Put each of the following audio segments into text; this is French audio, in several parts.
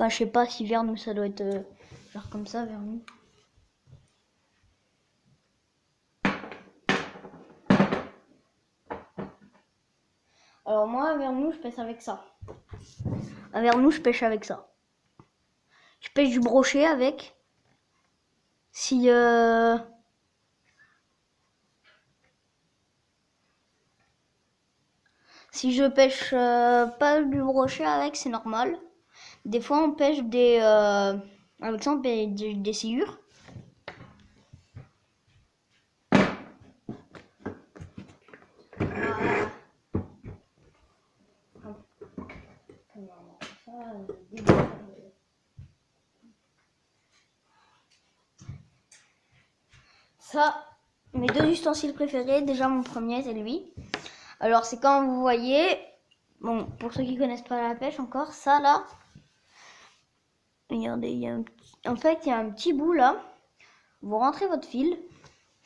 Enfin, je sais pas si vers nous, ça doit être genre comme ça, vers nous. Alors moi, vers nous, je pêche avec ça. Vers nous, je pêche avec ça. Je pêche du brochet avec. Si si je pêche pas du brochet avec, c'est normal. Des fois, on pêche des avec ça, on pêche des sciures. Ça, mes deux ustensiles préférés, déjà mon premier, c'est lui. Alors, c'est quand vous voyez, bon, pour ceux qui connaissent pas la pêche encore, ça là, regardez, en fait, il y a un petit bout là. Vous rentrez votre fil,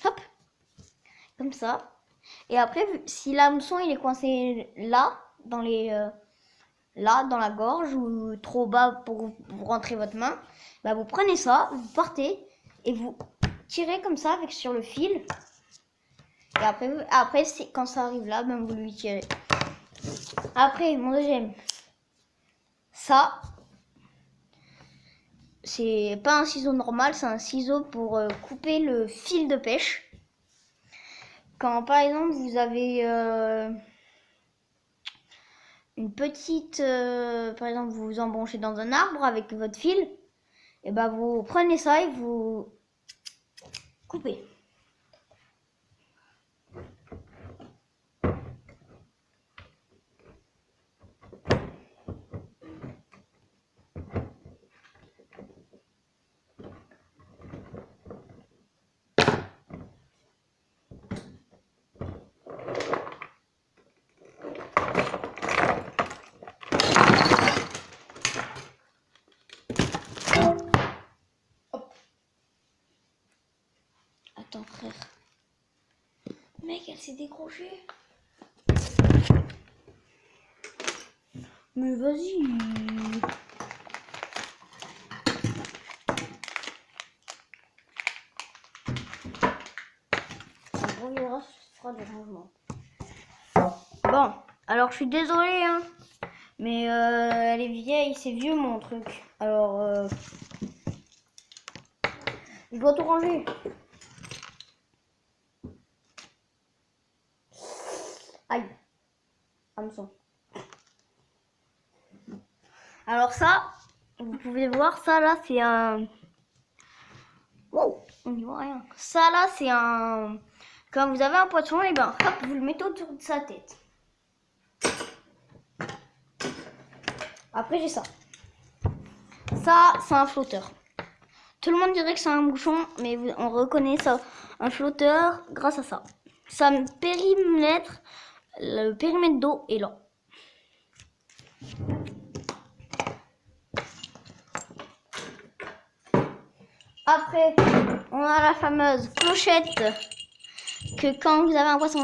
hop, comme ça. Et après, si l'hameçon il est coincé là, dans la gorge ou trop bas pour vous rentrer votre main, bah vous prenez ça, vous partez et vous tirez comme ça avec sur le fil. Et après quand ça arrive là, ben vous lui tirez. Après, mon deuxième, ça, c'est pas un ciseau normal, c'est un ciseau pour couper le fil de pêche. Quand par exemple vous avez une petite, par exemple vous vous embranchez dans un arbre avec votre fil, et ben vous prenez ça et vous coupez. Attends frère. Mec, elle s'est décrochée. Mais vas-y. On reviendra, ce sera des changements. Bon, alors je suis désolée, hein. Mais elle est vieille, c'est vieux mon truc. Alors, je dois tout ranger. Aïe, hameçon. Alors ça, vous pouvez voir, ça là c'est un... Wow, on n'y voit rien. Ça là c'est un... Quand vous avez un poisson, et ben hop, vous le mettez autour de sa tête. Après j'ai ça. Ça c'est un flotteur. Tout le monde dirait que c'est un bouchon, mais on reconnaît ça, un flotteur grâce à ça. Ça me périmètre, le périmètre d'eau est là. Après, on a la fameuse clochette que quand vous avez un poisson,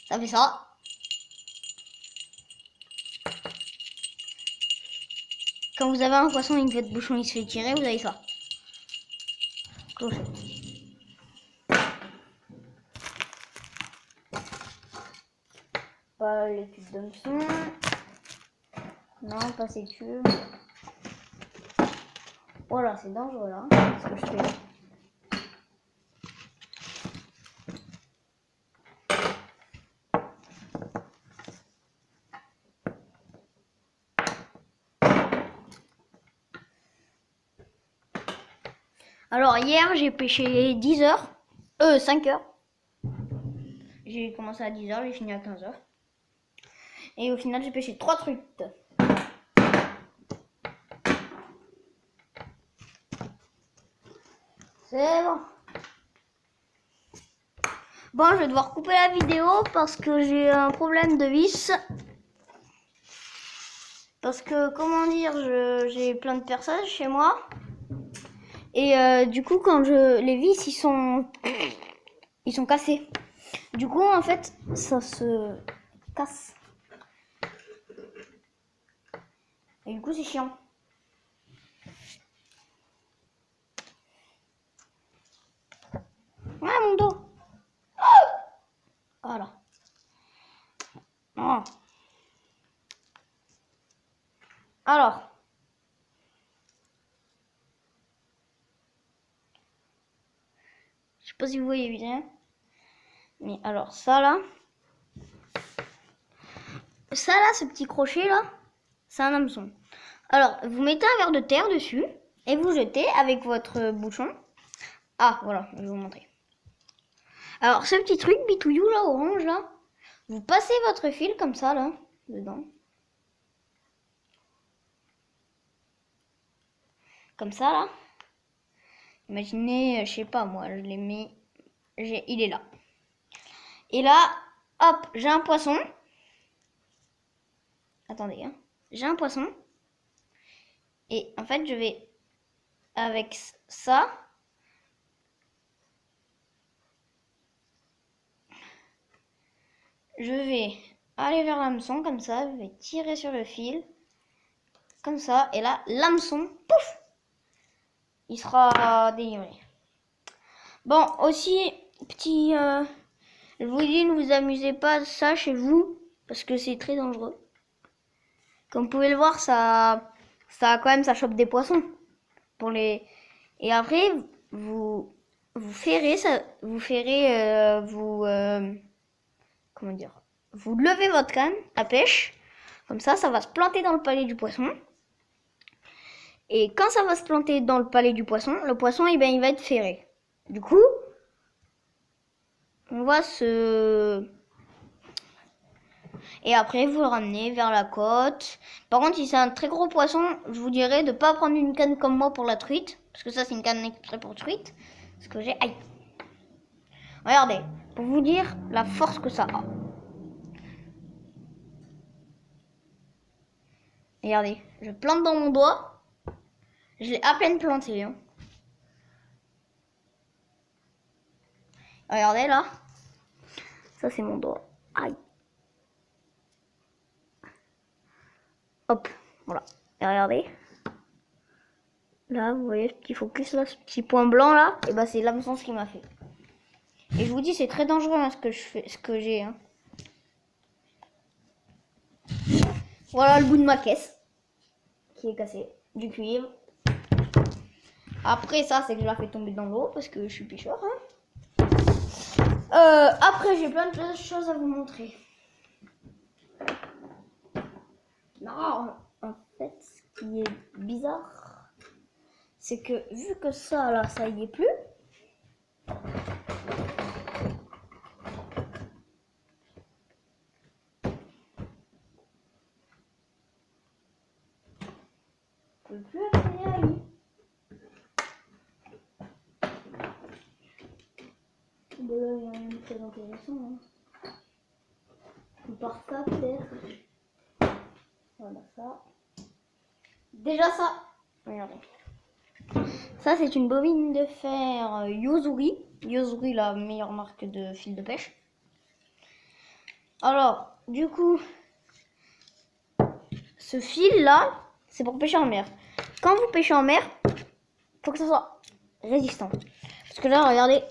ça fait ça. Quand vous avez un poisson et que votre bouchon il se fait tirer, vous avez ça. Clochette. Pas les tubes d'hameçon. Non, pas ces tubes. Voilà, c'est dangereux là, ce que je fais. Alors hier j'ai pêché 10 heures, 5 heures. J'ai commencé à 10 heures, j'ai fini à 15 heures. Et au final j'ai pêché 3 truites. C'est bon. Bon, je vais devoir couper la vidéo parce que j'ai un problème de vis. Parce que, comment dire, j'ai plein de personnes chez moi. Et du coup, quand les vis, ils sont cassés. Du coup, en fait, ça se casse. Et du coup, c'est chiant. Ah, mon dos. Voilà. Oh. Alors. Je sais pas si vous voyez bien. Mais alors, ça là. Ça là, ce petit crochet là, c'est un hameçon. Alors, vous mettez un verre de terre dessus et vous jetez avec votre bouchon. Ah, voilà, je vais vous montrer. Alors, ce petit truc bitouillou là, orange là, vous passez votre fil comme ça là, dedans. Comme ça là. Imaginez, je sais pas moi, je l'ai mis, il est là. Et là, hop, j'ai un poisson. Attendez, hein. J'ai un poisson. Et en fait, je vais, avec ça, je vais aller vers l'hameçon comme ça, je vais tirer sur le fil, comme ça, et là, l'hameçon, pouf, il sera délivré. Bon, aussi, petit, je vous dis, ne vous amusez pas ça chez vous, parce que c'est très dangereux. Comme vous pouvez le voir, ça quand même, ça chope des poissons. Et après, vous ferrez ça, comment dire, vous levez votre canne à pêche, comme ça va se planter dans le palais du poisson. Et quand ça va se planter dans le palais du poisson, le poisson, eh ben, il va être ferré. Du coup, on va se... Et après, vous le ramenez vers la côte. Par contre, si c'est un très gros poisson, je vous dirais de ne pas prendre une canne comme moi pour la truite. Parce que ça, c'est une canne exprès pour truite. Parce que j'ai... Aïe. Regardez, pour vous dire la force que ça a. Regardez, je plante dans mon doigt. Je l'ai à peine planté. Hein. Regardez là. Ça, c'est mon doigt. Aïe. Hop, voilà. Et regardez. Là, vous voyez ce petit focus là, ce petit point blanc là. Et bah, c'est l'hameçon qui m'a fait. Et je vous dis, c'est très dangereux hein, ce que je fais, ce que j'ai. Hein. Voilà le bout de ma caisse qui est cassé, du cuivre. Après ça, c'est que je la fais tomber dans l'eau parce que je suis pêcheur. Hein. Après, j'ai plein de choses à vous montrer. Non, en fait, ce qui est bizarre, c'est que vu que ça, là, ça y est plus. Je peux plus accéder à lui. Bon, là, il y a rien de très intéressant. Hein. On part ça, peut-être. Voilà, ça. Déjà, ça. Regardez. Ça, c'est une bobine de fer Yo-Zuri. Yo-Zuri, la meilleure marque de fil de pêche. Alors, du coup, ce fil-là, c'est pour pêcher en mer. Quand vous pêchez en mer, faut que ça soit résistant. Parce que là, regardez,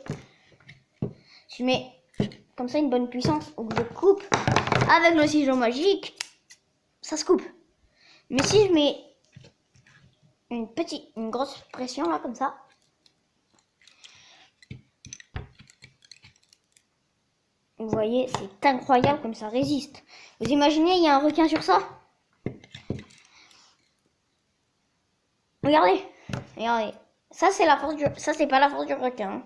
je mets comme ça une bonne puissance ou que je coupe avec le ciseau magique, ça se coupe. Mais si je mets une grosse pression là comme ça, vous voyez, c'est incroyable comme ça résiste. Vous imaginez, il y a un requin sur ça? Regardez, regardez. Ça c'est la force du, ça c'est pas la force du requin. Hein.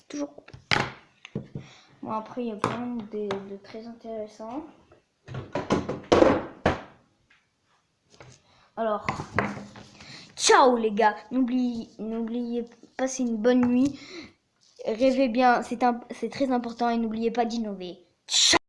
Toujours. Bon après il y a plein de très intéressants. Alors, ciao les gars. N'oubliez passez une bonne nuit. Rêvez bien, c'est très important et n'oubliez pas d'innover. Ciao.